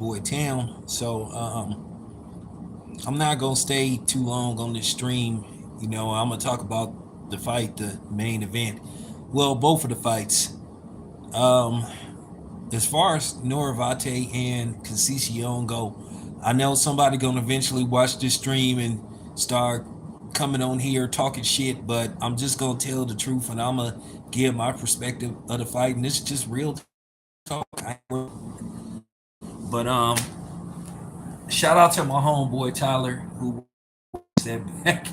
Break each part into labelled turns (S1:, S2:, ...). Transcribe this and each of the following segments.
S1: boy Town. So I'm not gonna stay too long on this stream. I'm gonna talk about the fight, the main event. Well, both of the fights. Um, as far as Noravate and Conceição go, I know somebody gonna eventually watch this stream and start coming on here talking shit, but I'm just gonna tell the truth and I'm gonna give my perspective of the fight, and this is just real talk. But shout out to my homeboy Tyler who said back.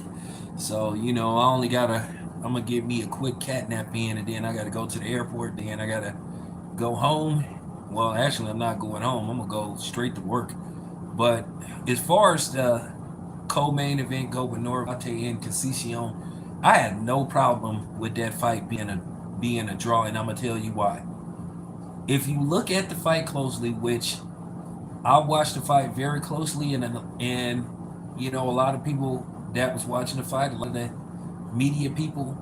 S1: So I only gotta. I'm gonna give me a quick cat nap in, and then I gotta go to the airport. Then I gotta go home. Well, actually, I'm not going home. I'm gonna go straight to work. But as far as the co-main event go with Noravate and Conceição, I had no problem with that fight being a draw, and I'm gonna tell you why. If you look at the fight closely, which I watched the fight very closely, and a lot of people that was watching the fight, a lot of the media people,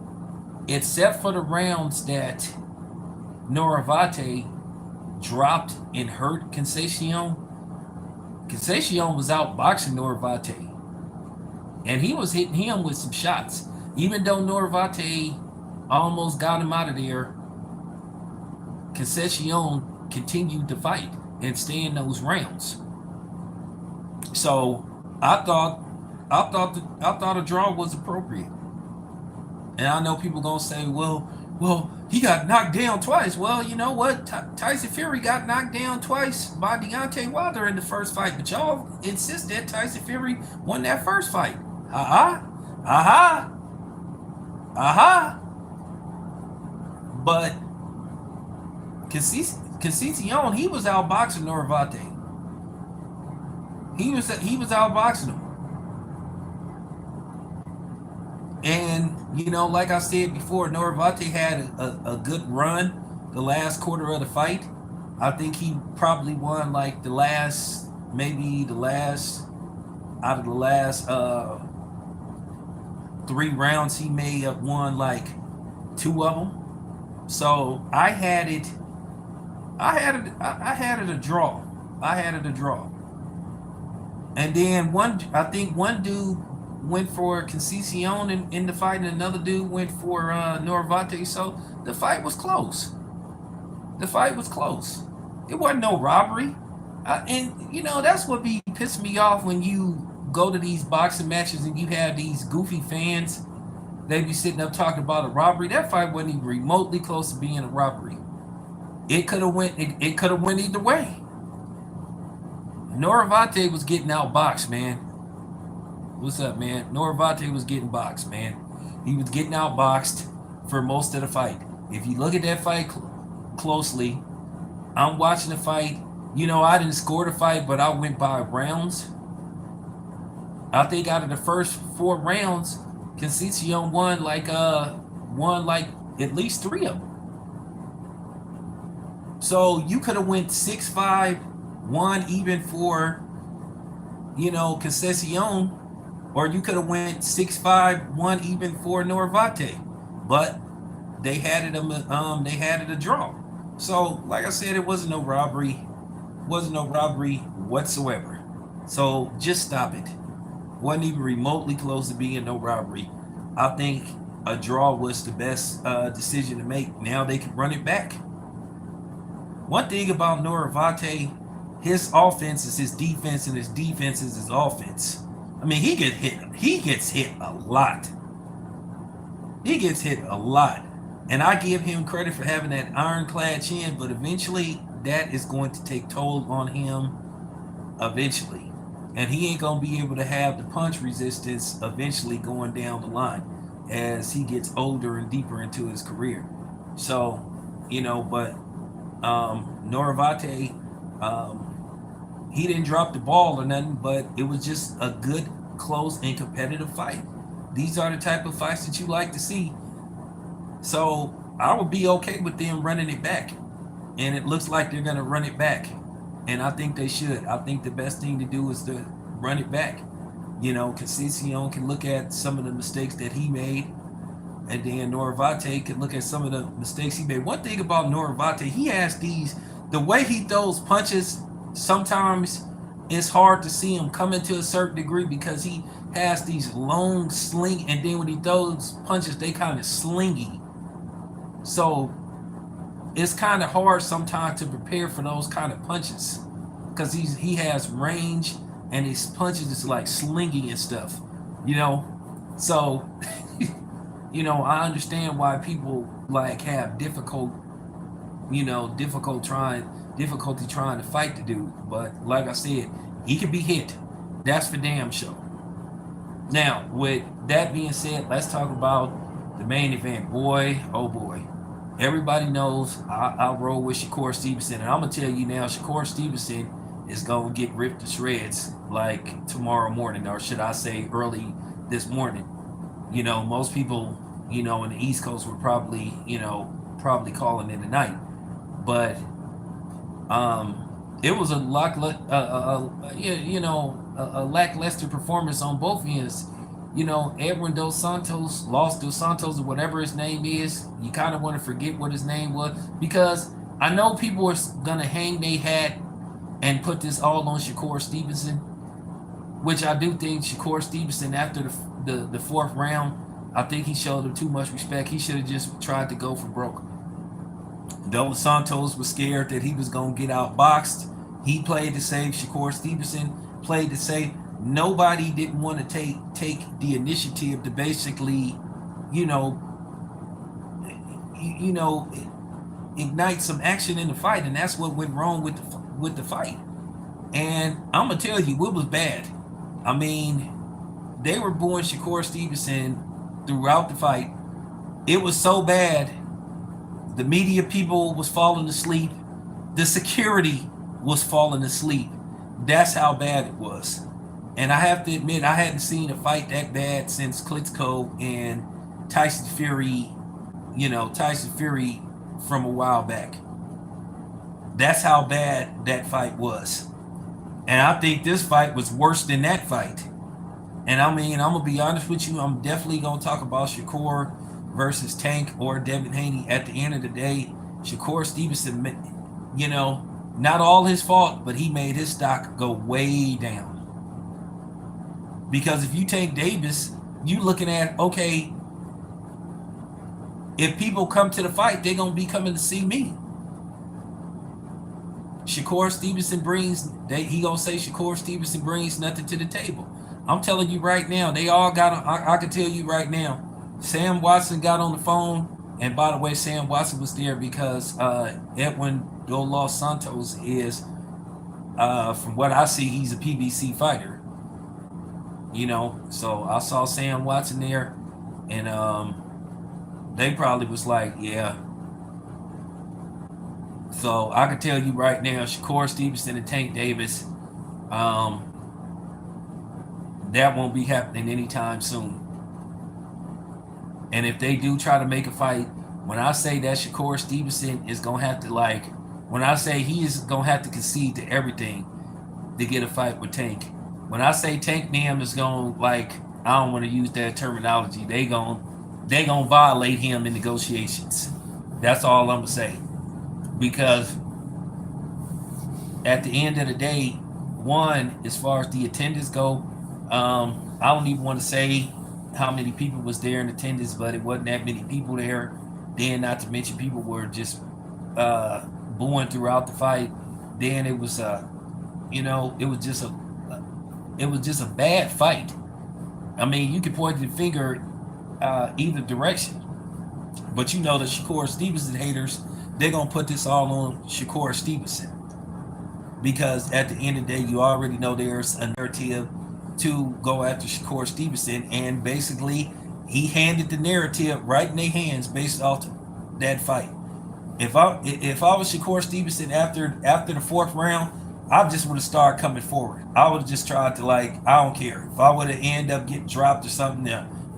S1: except for the rounds that Noravate dropped and hurt Conceição. Conceição was out boxing Noravate, and he was hitting him with some shots. Even though Noravate almost got him out of there, Conceição continued to fight and stay in those rounds. So I thought a draw was appropriate. And I know people gonna say, well, he got knocked down twice. Well, you know what? Tyson Fury got knocked down twice by Deontay Wilder in the first fight, but y'all insist that Tyson Fury won that first fight. Aha, aha, aha. But Conceição, he was outboxing Noravate. He was outboxing him. And like I said before, Noravate had a good run the last quarter of the fight. I think he probably won like maybe the last out of the last 3 rounds, he may have won like 2 of them. So I had it a draw. I had it a draw. And then I think one dude went for Conceição in the fight, and another dude went for Noravate. So the fight was close. The fight was close. It wasn't no robbery. And that's what be pissing me off when you go to these boxing matches and you have these goofy fans. They be sitting up talking about a robbery. That fight wasn't even remotely close to being a robbery. It could have went. It could have went either way. Noravate was getting outboxed, man. What's up, man? Noravate was getting boxed, man. He was getting outboxed for most of the fight. If you look at that fight closely, I'm watching the fight. I didn't score the fight, but I went by rounds. I think out of the first 4 rounds, Conceição won like at least 3 of them. So you could have went 6-5, one even for Conceição, or you could have went 6-5, one even for Noravate, but they had it a draw. So like I said, it wasn't no robbery whatsoever. So just stop it. Wasn't even remotely close to being no robbery. I think a draw was the best decision to make. Now they can run it back. One thing about Noravate, his offense is his defense, and his defense is his offense. I mean, he gets hit a lot. He gets hit a lot. And I give him credit for having that ironclad chin, but eventually that is going to take toll on him eventually. And he ain't going to be able to have the punch resistance eventually going down the line as he gets older and deeper into his career. So, but Noravate, he didn't drop the ball or nothing, but it was just a good, close, and competitive fight. These are the type of fights that you like to see. So I would be okay with them running it back. And it looks like they're going to run it back. And I think they should. I think the best thing to do is to run it back. Conceição can look at some of the mistakes that he made, and then Noravate can look at some of the mistakes he made. One thing about Noravate, he has the way he throws punches sometimes it's hard to see him coming to a certain degree because he has these long sling, and then when he throws punches, they kind of slingy. So it's kind of hard sometimes to prepare for those kind of punches because he has range and his punches is like slingy and stuff, you know. So I understand why people like have difficulty trying to fight the dude. But like I said, he can be hit. That's for damn sure. Now, with that being said, let's talk about the main event. Boy, oh boy. Everybody knows I roll with Shakur Stevenson. And I'm going to tell you now, Shakur Stevenson is going to get ripped to shreds like tomorrow morning, or should I say early this morning. Most people, in the East Coast were probably calling it a night. But it was a lackluster performance on both ends. Edwin Dos Santos, Los Dos Santos, or whatever his name is. You kind of want to forget what his name was because I know people are gonna hang their hat and put this all on Shakur Stevenson, which I do think Shakur Stevenson after the fourth round, I think he showed him too much respect. He should have just tried to go for broke. Dos Santos was scared that he was going to get outboxed. He played to save. Shakur Stevenson played to save. Nobody didn't want to take the initiative to basically, you know, ignite some action in the fight, and that's what went wrong with the fight. And I'm gonna tell you, it was bad. I mean, they were booing Shakur Stevenson throughout the fight. It was so bad. The media people was falling asleep. The security was falling asleep. That's how bad it was. And I have to admit, I hadn't seen a fight that bad since Klitschko and Tyson Fury, Tyson Fury from a while back. That's how bad that fight was. And I think this fight was worse than that fight. And I mean, I'm going to be honest with you, I'm definitely going to talk about Shakur versus Tank or Devin Haney. At the end of the day, Shakur Stevenson, not all his fault, but he made his stock go way down. Because if you take Davis, you looking at, okay, if people come to the fight, they're going to be coming to see me. Shakur Stevenson he going to say Shakur Stevenson brings nothing to the table. I'm telling you right now, they all got, I can tell you right now, Sam Watson got on the phone, and by the way, Sam Watson was there because Edwin Dos Santos is, from what I see, he's a PBC fighter. So I saw Sam Watson there, and they probably was like, yeah. So I can tell you right now, Shakur Stevenson and Tank Davis, that won't be happening anytime soon. And if they do try to make a fight, when I say that Shakur Stevenson is going to have to when I say he is going to have to concede to everything to get a fight with Tank. When I say Tank Nam is going to, I don't want to use that terminology. They going to violate him in negotiations. That's all I'm going to say. Because at the end of the day, one, as far as the attendance go, I don't even want to say how many people was there in attendance, but it wasn't that many people there. Then, not to mention, people were just booing throughout the fight. Then it was, it was just a bad fight. I mean, you could point the finger either direction, but the Shakur Stevenson haters, they're gonna put this all on Shakur Stevenson because at the end of the day, you already know there's a narrative to go after Shakur Stevenson, and basically he handed the narrative right in their hands based off that fight. If I was Shakur Stevenson after the fourth round, I just would have started coming forward. I would have just tried to I don't care. If I would have ended up getting dropped or something,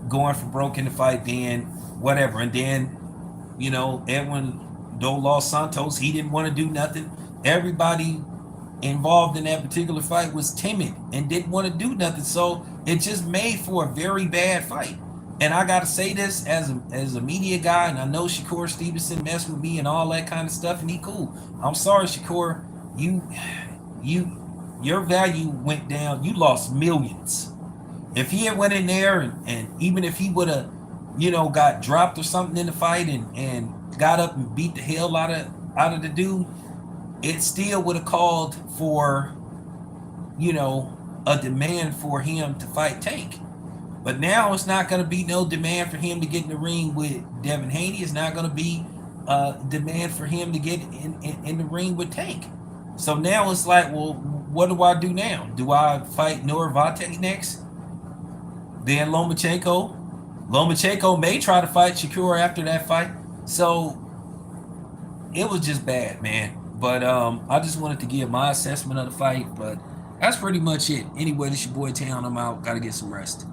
S1: going for broke in the fight, then whatever. And then, Edwin Dos Santos, he didn't want to do nothing. Everybody involved in that particular fight was timid and didn't want to do nothing. So it just made for a very bad fight. And I got to say this as a media guy, and I know Shakur Stevenson messed with me and all that kind of stuff, and he cool. I'm sorry, Shakur. your value went down. You lost millions. If he had went in there and even if he would have, got dropped or something in the fight and got up and beat the hell out of the dude, it still would have called for, a demand for him to fight Tank. But now it's not going to be no demand for him to get in the ring with Devin Haney. It's not going to be demand for him to get in the ring with Tank. So now it's like, well, what do I do now? Do I fight Norvate next? Then Lomachenko. Lomachenko may try to fight Shakur after that fight. So it was just bad, man. But I just wanted to give my assessment of the fight. But that's pretty much it. Anyway, this your boy Town. I'm out. Got to get some rest.